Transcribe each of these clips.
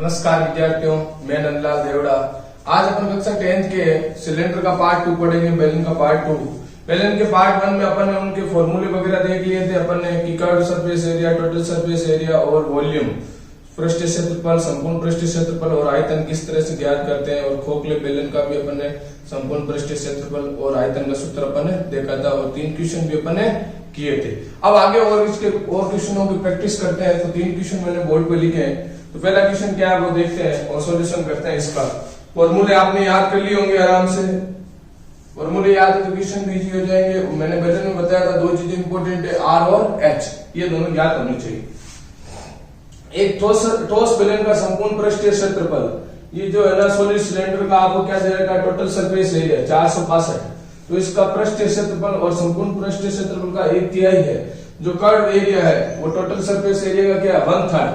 नमस्कार विद्यार्थियों, मैं नंदलाल देवड़ा। आज अपन कक्षा 10th के सिलेंडर का पार्ट 2 पढ़ेंगे, बेलन का पार्ट 2। बेलन के पार्ट 1 में अपन ने उनके फॉर्मूले वगैरह देख लिए थे। अपन ने की curved surface area, total surface area और वॉल्यूम, पृष्ठीय क्षेत्रफल, संपूर्ण पृष्ठीय क्षेत्रफल और आयतन किस तरह से ज्ञात करते हैं, और खोखले बेलन का भी अपन ने संपूर्ण पृष्ठीय क्षेत्रफल और आयतन का सूत्र अपन ने देखा था, और 3 क्वेश्चन भी अपन ने किए थे। अब आगे और इसके और क्वेश्चनों की प्रैक्टिस करते हैं। तो 3 क्वेश्चन मैंने बोर्ड पे लिखे हैं। तो पहला क्वेश्चन क्या है वो देखते हैं और सॉल्यूशन करते हैं। इसका फॉर्मूले आपने याद कर लिए होंगे आराम से। फॉर्मूले याद है तो क्वेश्चन भी इजी हो जाएंगे। मैंने बेलन में बताया था 2 चीजें इंपॉर्टेंट है, आर और एच, ये दोनों ज्ञात होने चाहिए। एक ठोस बेलन का संपूर्ण पृष्ठीय क्षेत्रफल, ये जो है ना सॉलिड सिलेंडर का आपको क्या जाएगा, टोटल सरफेस एरिया 462। तो इसका पृष्ठीय क्षेत्रफल और संपूर्ण पृष्ठीय क्षेत्रफल का 1/3 है। जो कर्व एरिया है वो टोटल सरफेस एरिया का क्या है, 1/3।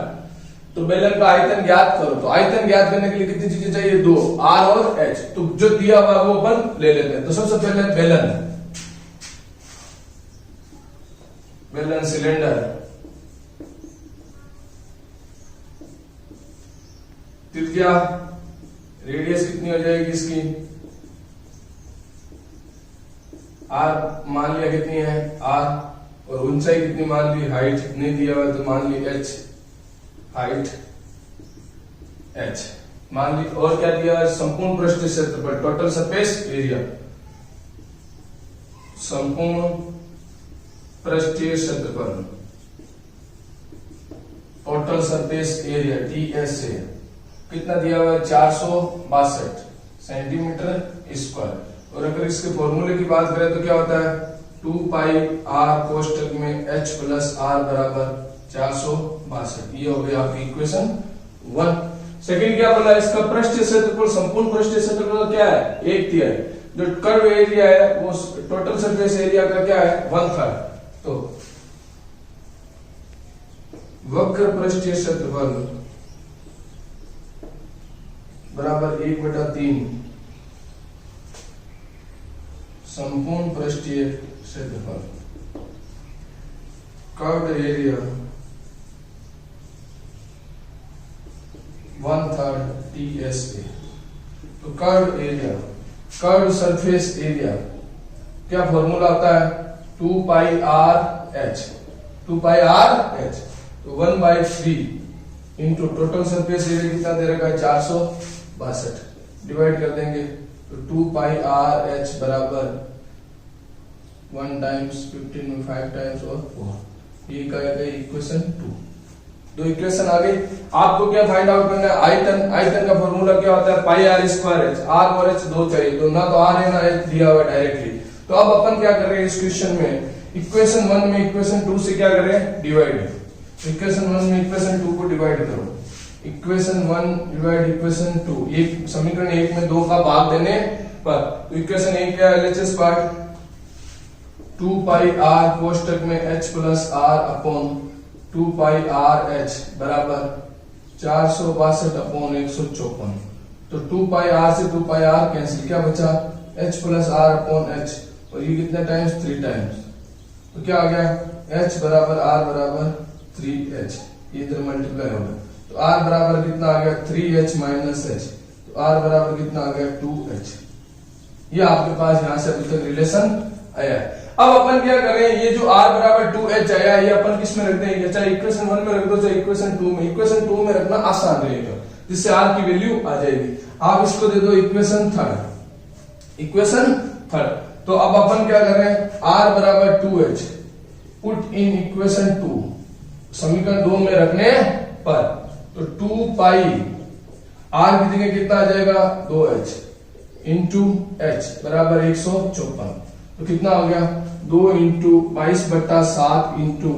तो बेलन का आयतन ज्ञात करो। तो आयतन ज्ञात करने के लिए कितनी चीजें चाहिए, 2, आर और एच। तो जो दिया हुआ वो अपन ले लेते हैं। तो सबसे पहले बेलन सिलेंडर, त्रिज्या रेडियस कितनी हो जाएगी इसकी, आर मान लिया कितनी है, आर, और ऊंचाई कितनी मान ली, हाइट नहीं दिया हुआ तो मान ली एच, हाइट एच मान ली। और क्या दिया है, संपूर्ण पृष्ठीय क्षेत्रफल, टोटल सरफेस एरिया, संपूर्ण पृष्ठीय क्षेत्रफल, टोटल सरफेस एरिया TSA कितना दिया हुआ है, 462 सेंटीमीटर स्क्वायर। और अगर इसके फॉर्मूले की बात करें तो क्या होता है, 2 पाई r कोष्टक में h प्लस r बराबर 462। ये हो गई आपकी इक्वेशन 1। सेकंड क्या बोला, इसका पृष्ठीय क्षेत्रफल, संपूर्ण पृष्ठीय क्षेत्रफल क्या है, 1/3। जो कर्व एरिया है वो टोटल सरफेस एरिया का क्या है, 1/3। तो वक्र पृष्ठीय क्षेत्रफल बराबर 1/3 संपूर्ण पृष्ठीय क्षेत्रफल, कर्व एरिया 1/3 TSA। तो curve area, curve surface area क्या फॉर्मूला आता है, 2 पाई r h, 2 पाई r h। तो 1/3 इंटू टोटल सरफेस एरिया कितना दे रखा है, 462, डिवाइड कर देंगे। तो 2 पाई r h बराबर 1 टाइम्स 15 में 5 टाइम्स और 4। ये क्या है, इक्वेशन 2। 2 इक्वेशन आ गई। आपको क्या फाइंड आउट करना है, आयतन। आयतन का फॉर्मूला क्या होता है, पाई r स्क्वायर h। r और h दो चाहिए, तो ना तो r है ना h दिया हुआ डायरेक्टली। तो अब अपन क्या कर रहे हैं इस क्वेश्चन में, इक्वेशन 1 में इक्वेशन 2 से क्या कर रहे हैं, डिवाइड। इक्वेशन 1 में इक्वेशन 2 को डिवाइड करो। इक्वेशन 1 डिवाइड इक्वेशन 2, एक समीकरण 1 में 2 का भाग देने पर। तो इक्वेशन 1 क्या है, LHS पार्ट, 2 पाई r कोष्टक में h प्लस r अपॉन 2 पाई r h बराबर 462 अपॉन 154। तो 2 पाई r से 2 पाई r कैंसिल, क्या बचा, h plus r upon h, और ये कितने टाइम्स, 3 टाइम्स। तो क्या आ गया, h बराबर r बराबर 3h, ये इधर मल्टीप्लाई होगा। तो r बराबर कितना आ गया, 3h माइनस h। तो r बराबर कितना आ गया, 2h। ये आपके पास यहां से अभी तक रिलेशन आया है। अब अपन क्या करें, ये जो r बराबर 2h आया है, ये अपन किस में रख देंगे, चाहे इक्वेशन 1 में रख दो चाहे इक्वेशन 2 में। इक्वेशन 2 में रखना आसान रहेगा, जिससे r की वैल्यू आ जाएगी। आप इसको दे दो इक्वेशन 3, इक्वेशन 3। तो अब अपन क्या कर रहे हैं, r बराबर 2h पुट इन इक्वेशन 2, समीकरण 2 में रखने पर। तो 2 पाई r की जगह कितना आ जाएगा, 2h इंटू h बराबर 154। तो कितना हो गया, 2 into 22/7 into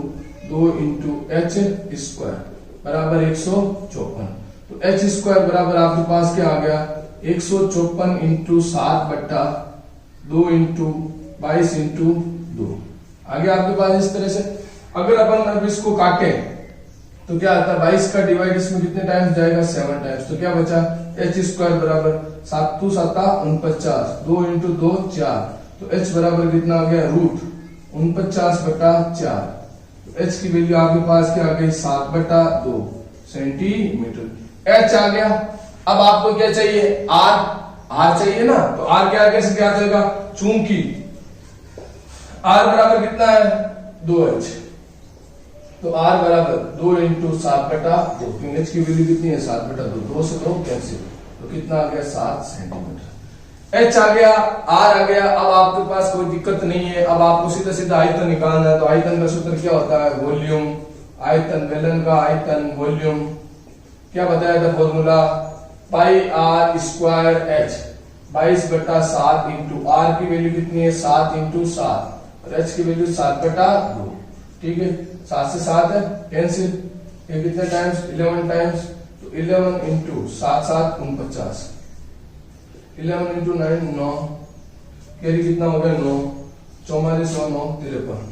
2 into h square बराबर 154। तो h स्क्वायर बराबर आपके पास क्या आ गया, 154 इंटू 7/2 इंटू 22 इंटू 2 आ गया आपके पास इस तरह से। अगर अपन अब इसको काटे तो क्या आता है, 22 का डिवाइड इसमें कितने टाइम्स जाएगा, 7 टाइम्स। तो क्या बचा, h स्क्वायर बराबर 7 2 7 49, 2 इंटू 2 4। तो h बराबर कितना आ गया, रूट 49/4। तो h की वैल्यू आपके पास क्या आ गई, 7/2 सेंटीमीटर। एच आ गया। अब आपको क्या चाहिए, आर, आर चाहिए ना, तो आर क्या कैसे क्या जाएगा, चूंकि आर बराबर कितना है 2h, तो आर बराबर 2 इंटू 7/2, एच की वैल्यू कितनी है 7/2, 2 से 2 कैंसिल, तो कितना आ गया 7 सेंटीमीटर। एच आ गया, आर आ गया। अब आपके पास कोई दिक्कत नहीं है, अब आपको सीधा सीधा आयतन निकालना है। तो आयतन का सूत्र क्या होता है, वॉल्यूम, आयतन बेलन का आयतन वॉल्यूम, क्या बताया था formula, pi are square h, 22/7 into r की वैल्यू कितनी है 7 इंटू 7 और एच की वैल्यू 7/2, ठीक है, 7 से 7 है कैंसिल, ये कितने टाइम्स 11 टाइम्स, तो 11 इंटू 7 7 49, 11 इंटू 9 9, कैरी कितना हो गया 9, 44 और 9 53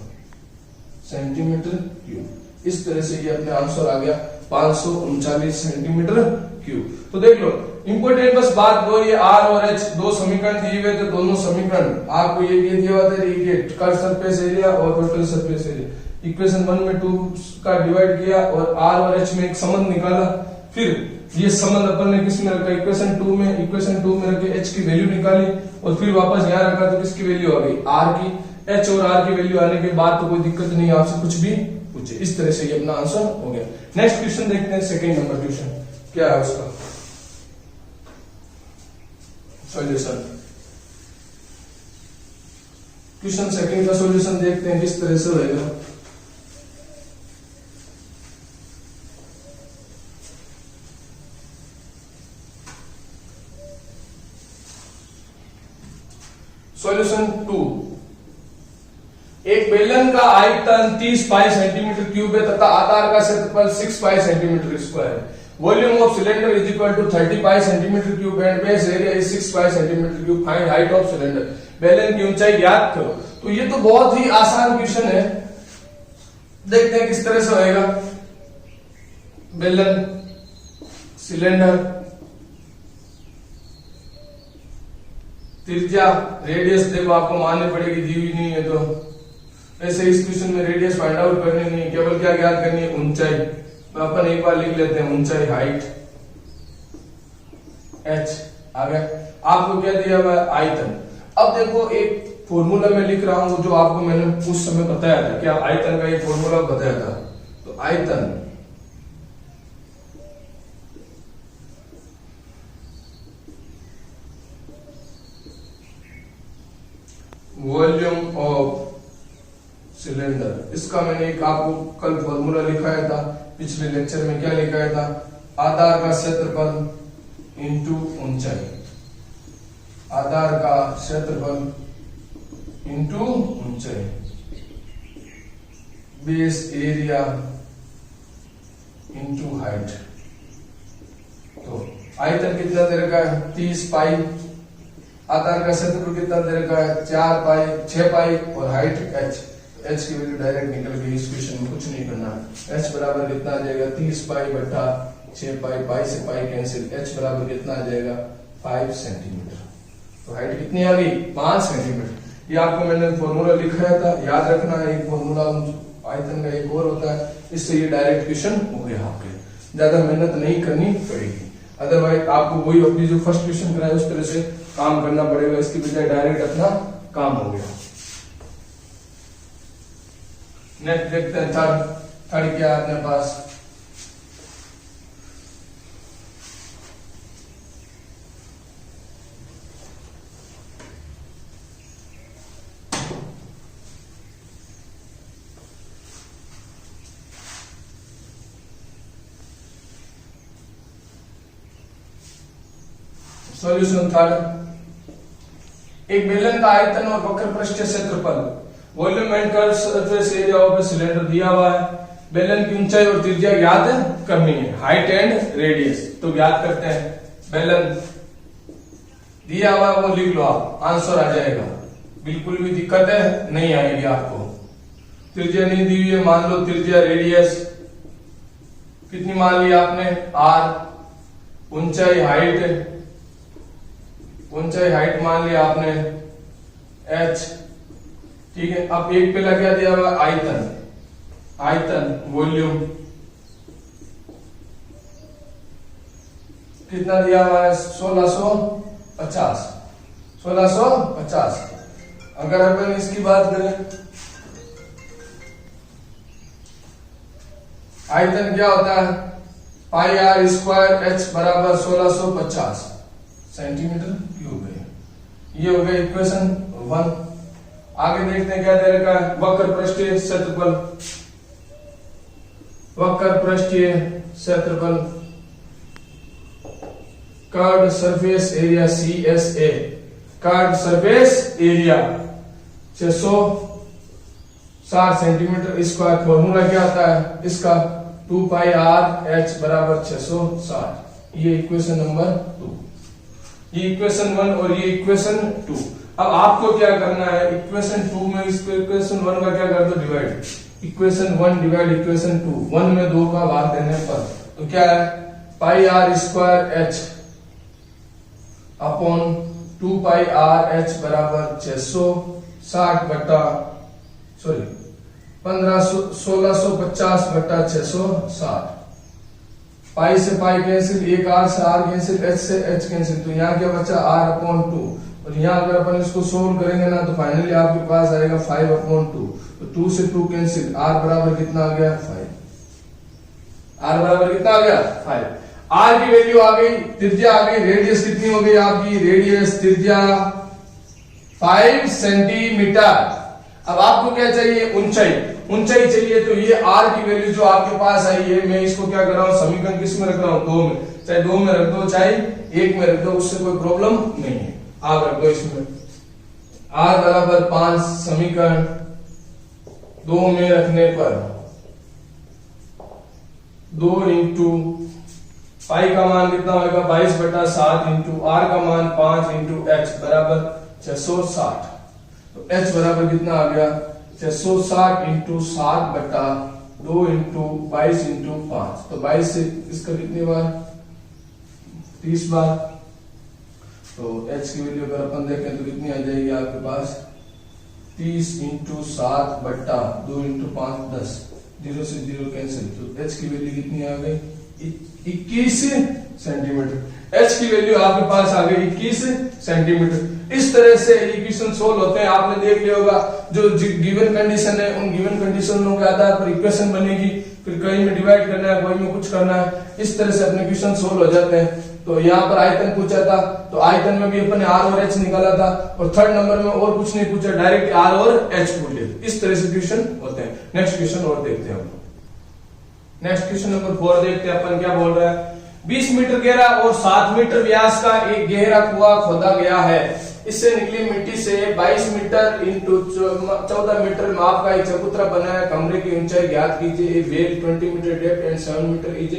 सेंटीमीटर क्यूब। इस तरह से ये अपने आंसर आ गया 539 सेंटीमीटर क्यूब। तो देख लो इंपोर्टेंट बस बात वो, ये आर और एच दो समीकरण दिए हुए थे, दोनों समीकरण आपको ये दिया हुआ था, ये कर्व सरफेस एरिया और टोटल सरफेस एरिया, इक्वेशन 1 में 2 का डिवाइड किया और आर और एच में एक संबंध निकाला। फिर ये संबंध अपन ने किस में रखा, इक्वेशन 2 में, इक्वेशन 2 में रखे एच की वैल्यू निकाली और फिर वापस यहाँ रखा, तो किसकी वैल्यू आ गई आर की। एच और आर की वैल्यू आने के बाद तो कोई दिक्कत नहीं, आपसे कुछ भी पूछे। इस तरह से ये अपना आंसर हो गया। नेक्स्ट क्वेश्चन देखते हैं, सेकंड नंबर क्वेश्चन क्या है उसका सॉल्यूशन। क्वेश्चन सेकंड का सॉल्यूशन देखते हैं किस तरह से होगा। सॉल्यूशन 2, एक बेलन का आयतन 30 पाई सेंटीमीटर क्यूब है तथा आधार का क्षेत्रफल 6 पाई सेंटीमीटर स्क्वायर है। Volume of cylinder is equal to 30 pi centimetre cube and base area is 6 pi centimetre cube. Find height of cylinder, बेलन की ऊंचाई ज्ञात करो। तो ये तो बहुत ही आसान क्वेश्चन है, देखते हैं किस तरह से होएगा। बेलन, सिलेंडर, त्रिज्या, रेडियस देखो आपको माननी पड़ेगी, दी हुई नहीं है तो ऐसे इस क्वेश्चन में रेडियस फाइंड आउट करनी नहीं, केवल क्या ज्ञात करनी है ऊंचाई। तो अपन एक बार लिख लेते हैं ऊंचाई, हाइट h आ गया। आपको क्या दिया हुआ है आयतन। अब देखो एक फॉर्मूला में लिख रहा हूं जो आपको मैंने उस समय बताया था, क्या आयतन का एक फॉर्मूला बताया था। तो आयतन वॉल्यूम ऑफ सिलेंडर, इसका मैंने एक आपको कल फॉर्मूला लिखाया था, पिछले लेक्चर में क्या लिखाया था, आधार का क्षेत्रफल इंटू ऊंचाई, आधार का क्षेत्रफल इंटू ऊंचाई, बेस एरिया इंटू हाइट। तो आयतन कितना दे रखा है 30 पाई, आधार का क्षेत्रफल कितना दे रखा है 4 पाई 6 पाई और हाइट h। h की वैल्यू डायरेक्ट निकल गई, इस क्वेश्चन में कुछ नहीं करना है। h बराबर कितना आ जाएगा 30 पाई बटा 6 पाई, पाई से पाई कैंसिल, h बराबर कितना आ जाएगा 5 सेंटीमीटर। तो हाइट कितनी आ गई 5 सेंटीमीटर। ये आपको मैंने फॉर्मूला लिखाया था, याद रखना है। एक फॉर्मूला आयतन का एक और होता है, इससे ये डायरेक्ट क्वेश्चन हो गया आपके, ज्यादा मेहनत नहीं करनी पड़ेगी। अदरवाइज आपको वही अपनी जो फर्स्ट क्वेश्चन कराया उस तरह से काम करना पड़ेगा, इसकी बजाय डायरेक्ट अपना काम हो गया। नेक्स्ट देखते हैं थर्ड क्या है अपने पास। सॉल्यूशन थर्ड, एक बेलन का आयतन और वक्र पृष्ठ क्षेत्रफल, volume and curve surface area of a cylinder दिया हुआ है। बेलन की ऊंचाई और त्रिज्या ज्ञात करनी है, हाइट एंड रेडियस। तो ज्ञात करते हैं, बेलन दिया हुआ है वो लिख लो आप, आंसर आ जाएगा, बिल्कुल भी दिक्कत है नहीं आएगी आपको। त्रिज्या नहीं दी हुई है, मान लो त्रिज्या रेडियस कितनी मान ली आपने r, ऊंचाई हाइट, ऊंचाई हाइट मान लिया आपने h, ठीक है। अब एक पहला क्या दिया हुआ आयतन, आयतन वॉल्यूम कितना दिया हुआ है 1650 1650। अगर अपन इसकी बात करें, आयतन क्या होता है पाई आर स्क्वायर एच बराबर 1650 सेंटीमीटर क्यूब है। ये हो गया इक्वेशन 1। आगे देखते हैं क्या दे रखा है, वक्र पृष्ठीय क्षेत्रफल, वक्र पृष्ठीय क्षेत्रफल curved surface area CSA, curved surface area 660 centimetre square. Formula क्या आता है इसका 2 पाई आर एच बराबर 660। ये इक्वेशन नंबर 2, ये इक्वेशन 1 और ये इक्वेशन 2। अब आपको क्या करना है, इक्वेशन 2 में इसको इक्वेशन 1 का क्या कर दो डिवाइड, इक्वेशन 1 डिवाइड इक्वेशन 2, 1 में 2 का भाग देने पर तो क्या है pi are square H upon 2 pi R H बराबर 660 बटा 1650 बटा 660। पाई से पाई कैंसिल, एक आर से आर कैंसिल, एच से एच कैंसिल, तो यहाँ क्या बचा आर अपॉन 2। और यहाँ अगर अपन इसको सोल्व करेंगे ना तो फाइनली आपके पास आएगा 5 अपॉन 2। तो 2 से 2 कैंसिल, आर बराबर कितना आ गया 5। आर बराबर कितना आ गया 5। आर की वैल्यू आ गई, त्रिज्या आ गई, रेडियस कितनी हो गई आपकी, रेडियस त्रिज्या 5 सेंटीमीटर। अब आपको क्या चाहिए ऊंचाई, ऊंचाई चाहिए, तो ये आर की वैल्यू जो आपके पास आई है, मैं इसको क्या कर रहा हूं समीकरण किस में रख रहा हूं 2 में, चाहे 2 में रख दो चाहे 1 में रख दो, उससे कोई प्रॉब्लम नहीं है। आप रख दो इसमें आर बराबर 5, समीकरण 2 में रखने पर 2 इंटू पाई का मान कितना होगा 22 बटा 7 इंटू आर का मान 5 इंटू एच बराबर 660। तो एच बराबर कितना आ गया 660 इंटू 7 बटा 2 इंटू 22 इंटू 5। तो 22 से इसका कितनी बार 30 बार। तो h की वैल्यू अगर अपन देखें तो कितनी आ जाएगी आपके पास 30 इंटू 7 बट्टा 2 इंटू 5 10, 0 से 0 कैंसिल, तो h की वैल्यू कितनी आ गई 21 सेंटीमीटर। h की वैल्यू आपके पास आ गई 21 सेंटीमीटर। इस तरह से इक्वेशन सोल्व होते हैं। आपने देख लिया होगा जो गिवन कंडीशन है उन गिवन कंडीशनों के आधार पर इक्वेशन बनेगी, फिर कहीं में डिवाइड करना है, कहीं में कुछ करना है, इस तरह से अपने क्वेश्चन सोल्व हो जाते हैं। तो यहाँ पर आयतन पूछा था, तो आयतन में भी अपन ने आर और एच निकाला था, और थर्ड नंबर में और कुछ नहीं पूछा, डायरेक्ट आर और एच पूछ लिया। इस तरह से क्वेश्चन होते हैं। नेक्स्ट क्वेश्चन और देखते हैं। नेक्स्ट क्वेश्चन नंबर 4 देखते हैं अपन क्या बोल रहा है। 20 मीटर गहरा और 7 मीटर व्यास का एक गहरा कुआं खोदा गया है। इससे निकली मिट्टी से 22 मीटर इंटू 14 मीटर माप का एक चबूतरा बना है। कमरे की ऊंचाई ज्ञात कीजिए। Well 20 metre depth and 7 metre is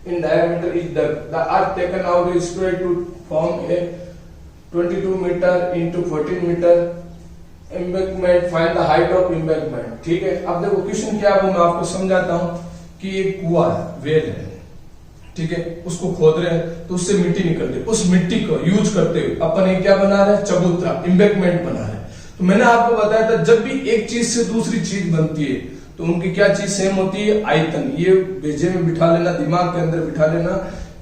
in diameter is dug. The earth taken out is square to form a 22 meter into 14 meter embankment. Find the height of embankment. ठीक है, अब देखो क्वेश्चन क्या है वो मैं आपको समझाता हूँ कि एक कुआं है, वेल है, ठीक है, उसको खोद रहे हैं तो उससे मिट्टी निकल रही है। उस मिट्टी को यूज करते हुए अपन एक क्या बना रहे हैं, चबूतरा, एम्बैंकमेंट बना रहे हैं। तो मैंने आपको बताया था जब भी एक चीज से दूसरी चीज बनती है तो उनकी क्या चीज सेम होती है, आयतन। ये भेजे में बिठा लेना, दिमाग के अंदर बिठा लेना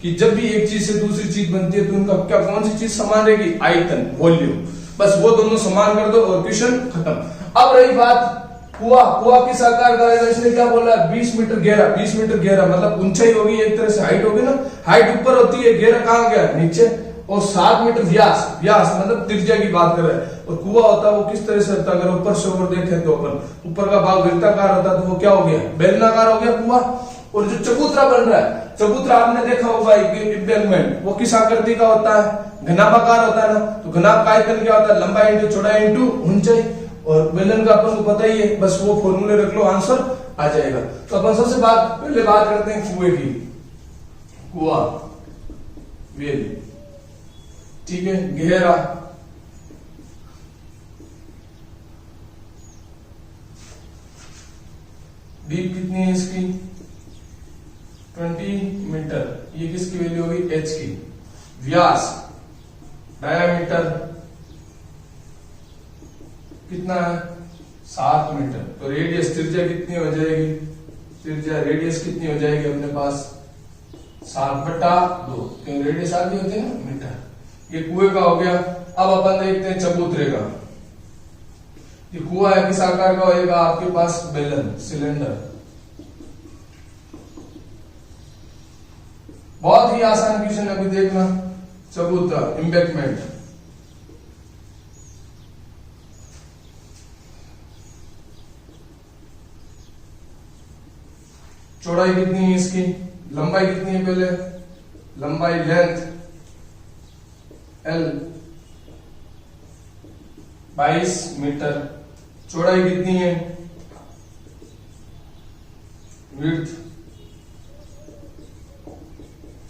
कि जब भी एक चीज से दूसरी चीज बनती है तो उनका क्या कौन सी चीज समान रहेगी, आयतन, वॉल्यूम। बस वो दोनों समान कर दो और क्वेश्चन खत्म। अब रही बात कुआं, कुआं किस आकार का है, इसने क्या बोला 20 मीटर गहरा। 20 मीटर गहरा मतलब ऊंचाई होगी, एक तरह से हाइट होगी ना, हाइट ऊपर होती है, गहरा कहां गया नीचे, और 7 मीटर व्यास, व्यास मतलब त्रिज्या की बात कर रहे हैं। और कुआं होता है वो किस तरह से होता है, अगर ऊपर से ऊपर देखें तो अपन ऊपर का भाग वृत्ताकार होता है तो वो क्या हो गया, बेलनाकार हो गया कुआं। और जो चबूतरा बन रहा है, चबूतरा आपने देखा होगा एम्बैंकमेंट, वो किस आकृति का होता है, घनाभाकार होता है ना। तो घनाभ का आयतन क्या होता है, लंबाई इंटू चौड़ाई इंटू ऊंचाई। और बेलन का अपन को पता ही है, बस वो फॉर्मूले रख लो, आंसर आ जाएगा। तो अपन सबसे पहले बात करते हैं कुएं की। कुआं, वेल, ठीक है, गहरा, डीप कितनी है इसकी 20 मीटर। ये किसकी वैल्यू होगी, एच की। व्यास, डायामीटर कितना है 7 मीटर। तो रेडियस, त्रिज्या कितनी हो जाएगी, त्रिज्या रेडियस कितनी हो जाएगी अपने पास 7/2, क्योंकि रेडियस आगे होती है ना मीटर। ये कुएं का हो गया। अब अपन देखते हैं चबूतरे का। ये कुआं है, किस आकार का होएगा आपके पास? बेलन, सिलेंडर। बहुत ही आसान क्वेश्चन अभी देखना। चबूतरा, एम्बैंकमेंट। चौड़ाई कितनी है इसकी? लंबाई कितनी है? पहले लंबाई, लेंथ L 22 मीटर। चौड़ाई कितनी है? Width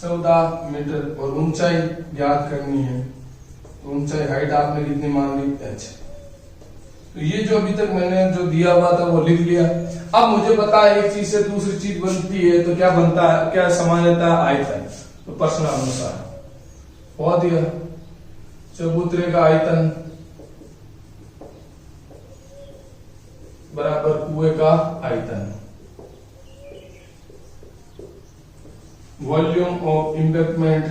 14 metre. और ऊंचाई ज्ञात करनी है। ऊंचाई, हाइट आपने कितनी मान ली? h। तो ये जो अभी तक मैंने जो दिया हुआ था वो लिख लिया। अब मुझे पता है एक चीज से दूसरी चीज बनती है, तो क्या बनता है, क्या समान रहता है? आयतन। तो प्रश्न अनुसार बहुत दिया, चबूतरे का आयतन बराबर कुएं का आयतन। Volume of embankment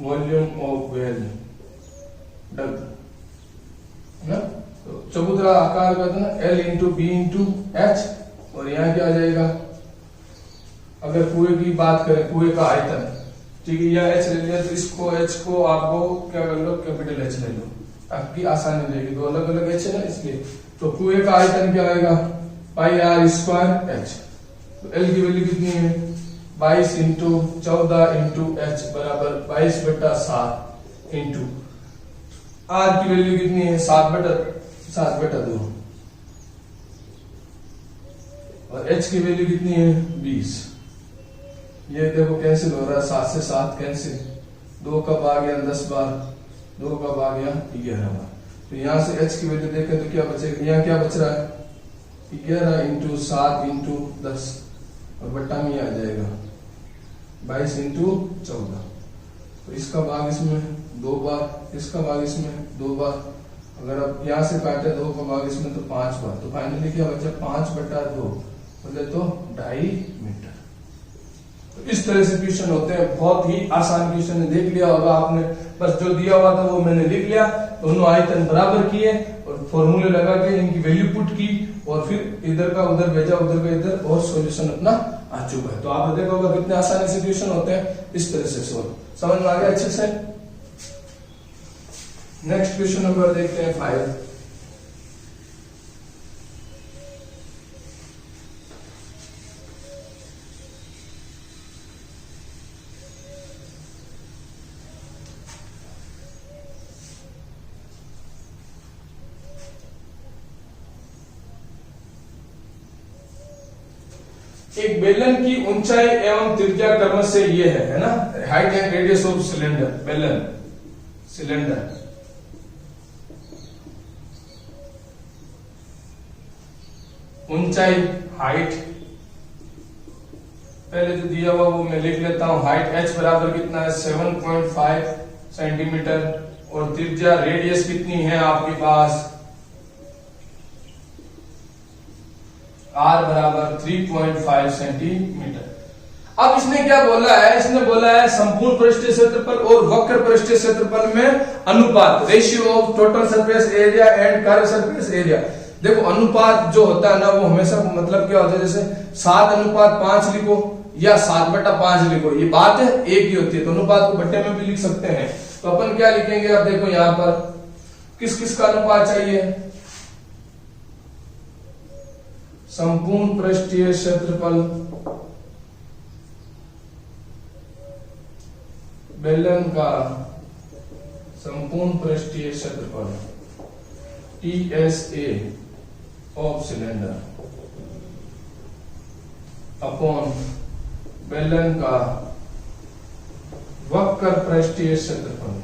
volume of well dug ना। तो चबूतरा आकार का था ना, L into B into H. और यहां क्या आ जाएगा? अगर कुएं की बात करें, कुएं का आयतन, ठीक है, या H ले लिया, तो इसको H को आपको क्या कर लो? कैपिटल H ले लो, आपकी आसानी रहेगी। दो अलग अलग H है ना, इसलिए। तो कुएं का आयतन क्या आएगा? पाई आर स्क्वायर H। तो L की वैल्यू कितनी है? 22 इंटू 14 इंटू एच बराबर 22/7 इंटू आर की वैल्यू कितनी है? 7/2। और एच की वैल्यू कितनी है? 20। ये देखो कैंसिल हो रहा है, 7 से 7 कैंसिल, 2 कब आ गया 10 बार, 2 कब आ गया 11 बार। तो यहां से एच की वैल्यू देखें तो क्या बचेगा? यहाँ क्या बच रहा है? 11 इंटू 7 इंटू 10 और बट्टा में आ जाएगा 22 इंटू 14। तो इसका भाग इसमें 2 बार, इसका भाग इसमें 2 बार। अगर आप यहां से काटे 2 का भाग इसमें तो 5 बार। तो फाइनली क्या बचा? 5/2 बोले तो 2.5 मीटर। तो इस तरह से क्वेश्चन होते हैं। बहुत ही आसान क्वेश्चन है, देख लिया होगा आपने। बस जो दिया हुआ था वो मैंने लिख लिया, दोनों आयतन बराबर किए और फॉर्मूले लगा के इनकी वैल्यू पुट की और फिर इधर का उधर भेजा, उधर का इधर, और सॉल्यूशन अपना आ चुका है। तो आपने देखा होगा कितने आसानी से क्वेश्चन होते हैं, इस तरह से सोल्व। समझ में आ गया अच्छे से? नेक्स्ट क्वेश्चन नंबर देखते हैं 5। एक बेलन की ऊंचाई एवं त्रिज्या क्रमश से ये है ना, height and radius of cylinder, बेलन सिलेंडर। ऊंचाई, हाइट पहले जो दिया हुआ वो मैं लिख लेता हूं। हाइट h बराबर कितना है? 7.5 सेंटीमीटर। और त्रिज्या, रेडियस कितनी है आपके पास? R बराबर 3.5 सेंटीमीटर। अब इसने क्या बोला है? इसने बोला है संपूर्ण पृष्ठीय क्षेत्रफल और वक्र पृष्ठीय क्षेत्रफल में अनुपात, ratio of total surface area and curve surface area. देखो अनुपात जो होता है ना, वो हमेशा मतलब क्या होता है, जैसे 7:5 लिखो या 7/5 लिखो, ये बात है एक ही होती है। तो अनुपात को बट्टे में भी लिख सकते हैं। तो अपन क्या लिखेंगे? अब देखो यहां पर किस किस का अनुपात चाहिए? संपूर्ण पृष्ठीय क्षेत्रफल बेलन का संपूर्ण पृष्ठीय क्षेत्रफल TSA ऑफ सिलेंडर अपॉन बेलन का वक्र पृष्ठीय क्षेत्रफल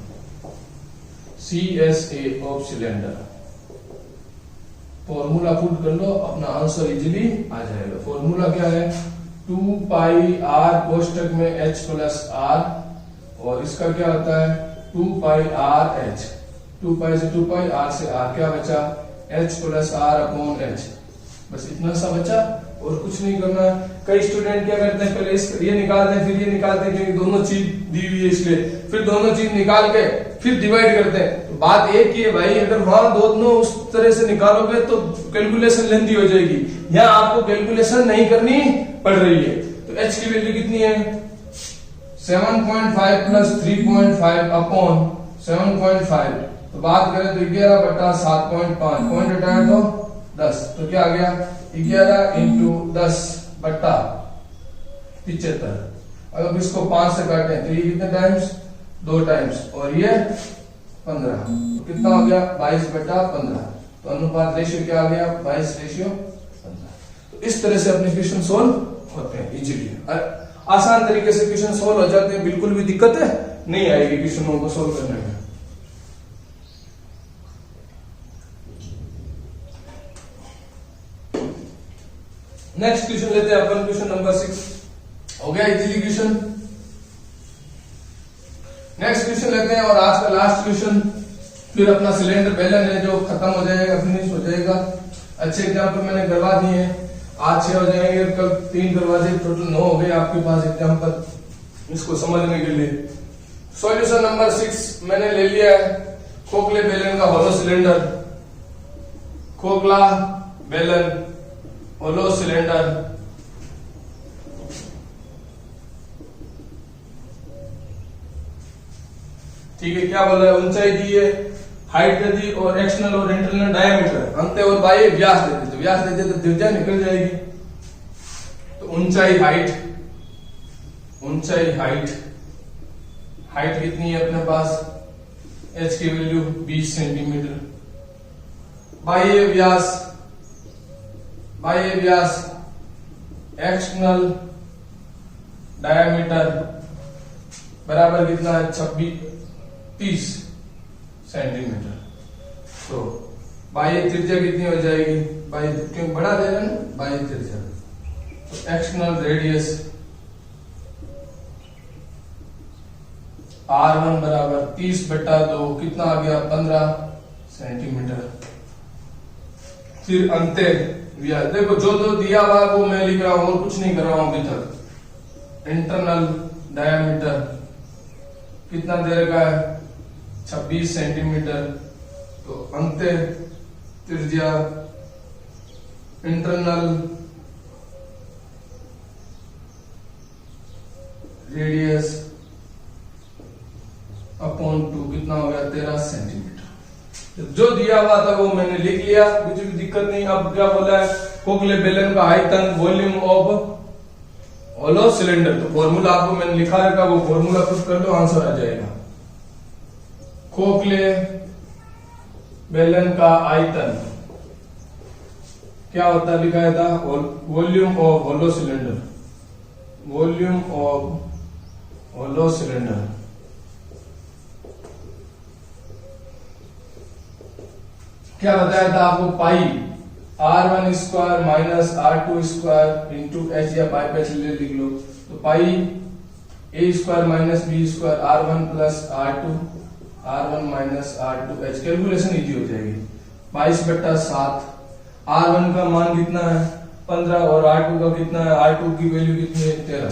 CSA of cylinder. Formula put कर लो, अपना आंसर इजीली आ जाएगा। फॉर्मूला क्या है? 2 पाई r कोष्टक में h प्लस r, और इसका क्या होता है? 2 पाई r h। 2 पाई से 2 पाई, r से r, क्या बचा? h plus r upon h। बस इतना सा बचा और कुछ नहीं करना है। कई स्टूडेंट क्या करते हैं, पहले ये निकालते हैं फिर ये निकालते हैं, क्योंकि दोनों चीज दी हुई है इसलिए, फिर दोनों चीज निकाल के फिर डिवाइड करते हैं। तो बात एक ही है भाई, अगर वहां दोनों उस तरह से निकालोगे तो कैलकुलेशन लेंथी हो जाएगी, यहाँ आपको कैलकुलेशन नहीं करनी पड़ रही है। तो एच की वैल्यू कितनी है 7.5 प्लस 3.5 अपॉन 7.5, तो बात करें तो 11/7.5, पॉइंट हटाया तो 10, तो क्या आ गया 11 इंटू 10 बट्टा 75। अगर इसको 5 से काटें तो ये कितने टाइम्स 2 टाइम्स और ये 15, तो कितना हो गया 22/15, तो अनुपात रेशियो क्या आ गया 22:15। तो इस तरह से अपने क्वेश्चन सोल्व होते हैं इजीली, आसान तरीके से क्वेश्चन सोल्व हो जाते हैं, बिल्कुल भी दिक्कत नहीं आएगी क्वेश्चनों को सोल्व करने में। नेक्स्ट क्वेश्चन लेते हैं अपन, क्वेश्चन नंबर 6 हो गया इजीली क्वेश्चन। नेक्स्ट क्वेश्चन लेते हैं और आज का लास्ट क्वेश्चन, फिर अपना सिलेंडर बेलन है जो खत्म हो जाएगा, फिनिश हो जाएगा। अच्छे एग्जाम्पल मैंने करवा दिए हैं, आज 6 हो जाएंगे, कल 3 करवा दिए, टोटल 9 हो गए आपके पास एग्जाम्पल इसको समझने के लिए। सॉल्यूशन नंबर 6 मैंने ले लिया है, खोखले बेलन का होलो सिलेंडर, खोखला बेलन होलो सिलेंडर, ठीक है। क्या बोला है, ऊंचाई दी है, हाइट दे दी और एक्सटर्नल और इंटरनल डायमीटर, अंत और बाह्य व्यास दे दी, तो व्यास दे दी तो त्रिज्या निकल जाएगी। तो ऊंचाई हाइट, ऊंचाई हाइट, हाइट कितनी है अपने पास, एच की वैल्यू 20 सेंटीमीटर। बाह्य व्यास, बाह्य व्यास एक्सटर्नल डायमीटर बराबर कितना है 30 सेंटीमीटर। तो बाह्य त्रिज्या कितनी हो जाएगी, बाह्य क्यों बढ़ा दे रहे हैं बाह्य त्रिज्या, तो एक्सटर्नल रेडियस R1 बराबर 30/2 कितना आ गया 15 सेंटीमीटर। फिर अंतर व्यास, देखो जो दिया हुआ है वो मैं लिख रहा हूं और कुछ नहीं कर रहा हूं अभी तक। इंटरनल डायमीटर कितना दे रखा है 26 सेंटीमीटर, तो अंतर त्रिज्या इंटरनल रेडियस अपॉन 2 कितना हो गया 13 सेंटीमीटर। जो दिया हुआ था वो मैंने लिख लिया, कुछ भी दिक्कत नहीं। अब क्या बोला है, खोखले बेलन का आयतन वॉल्यूम ऑफ होलो सिलेंडर, तो फॉर्मूला आपको मैंने लिखा रखा, वो फॉर्मूला पुट कर लो आंसर आ जाएगा। खोखले बेलन का आयतन क्या होता है, लिखा था volume of hollow cylinder, volume of hollow cylinder. क्या बताया था आपको, pi R1 square minus R2 square into h, या पाई पे लिख लो, तो pi A square minus B square R1 plus R2, R1 minus R2 H, calculation easy हो जाएगी। 22/7, R1 का मान कितना है 15 और R2 का कितना है, R2 की वैल्यू कितनी है 13,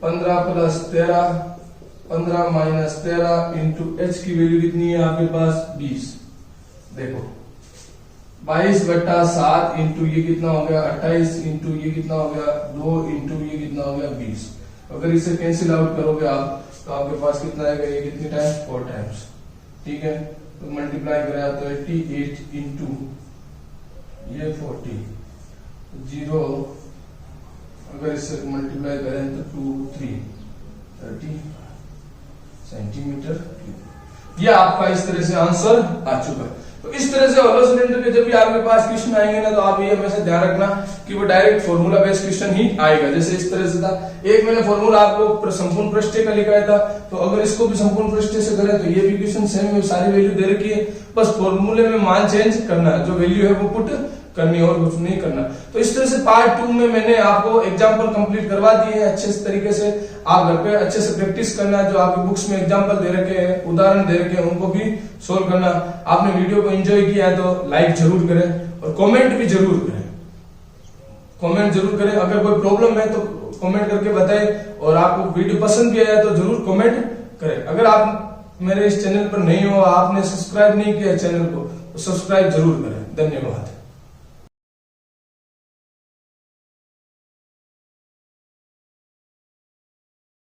15 प्लस 13, 15 माइनस 13 इंटू एच की वैल्यू कितनी है आपके पास 20। देखो 22/7 इंटू ये कितना हो गया 28 इंटू ये कितना हो गया 2 इंटू ये कितना हो गया 20। अगर इसे कैंसिल आउट करोगे आप तो आपके पास कितना आएगा, ये कितनी टाइम्स 4 टाइम्स, ठीक है। तो मल्टीप्लाई करें तो 88 इंटू ये 40, 0 अगर इससे मल्टीप्लाई करें तो 2 3 30 सेंटीमीटर। ये आपका इस तरह से आंसर आ चुका है। तो इस तरह से होलो सिलेंडर के जब भी आपके पास क्वेश्चन आएंगे ना, तो आप ये हमेशा ध्यान रखना कि वो डायरेक्ट फॉर्मूला बेस्ड क्वेश्चन ही आएगा। जैसे इस तरह से था, एक मैंने फॉर्मूला आपको संपूर्ण पृष्ठ का लिखाया था, तो अगर इसको भी संपूर्ण पृष्ठ से करें तो ये भी क्वेश्चन सेम है, सारी वैल्यू दे रखी है, बस फॉर्मूले में मान चेंज करना है, जो वैल्यू है वो पुट करनी है और कुछ नहीं करना। तो इस तरह से पार्ट 2 में मैंने आपको एग्जाम्पल कंप्लीट करवा दिए हैं अच्छे तरीके से। आप घर पे अच्छे से प्रैक्टिस करना, जो आपकी बुक्स में एग्जाम्पल दे रखे हैं, उदाहरण दे रखे हैं, उनको भी सोल्व करना। आपने वीडियो को एंजॉय किया है तो लाइक जरूर करें और कमेंट भी जरूर करें, कमेंट जरूर करें। अगर कोई प्रॉब्लम है तो कमेंट करके बताएं, और आपको वीडियो पसंद भी आया तो जरूर कमेंट करें। अगर आप मेरे इस चैनल पर नहीं हो, आपने सब्सक्राइब नहीं किया चैनल को, तो सब्सक्राइब जरूर करें। धन्यवाद।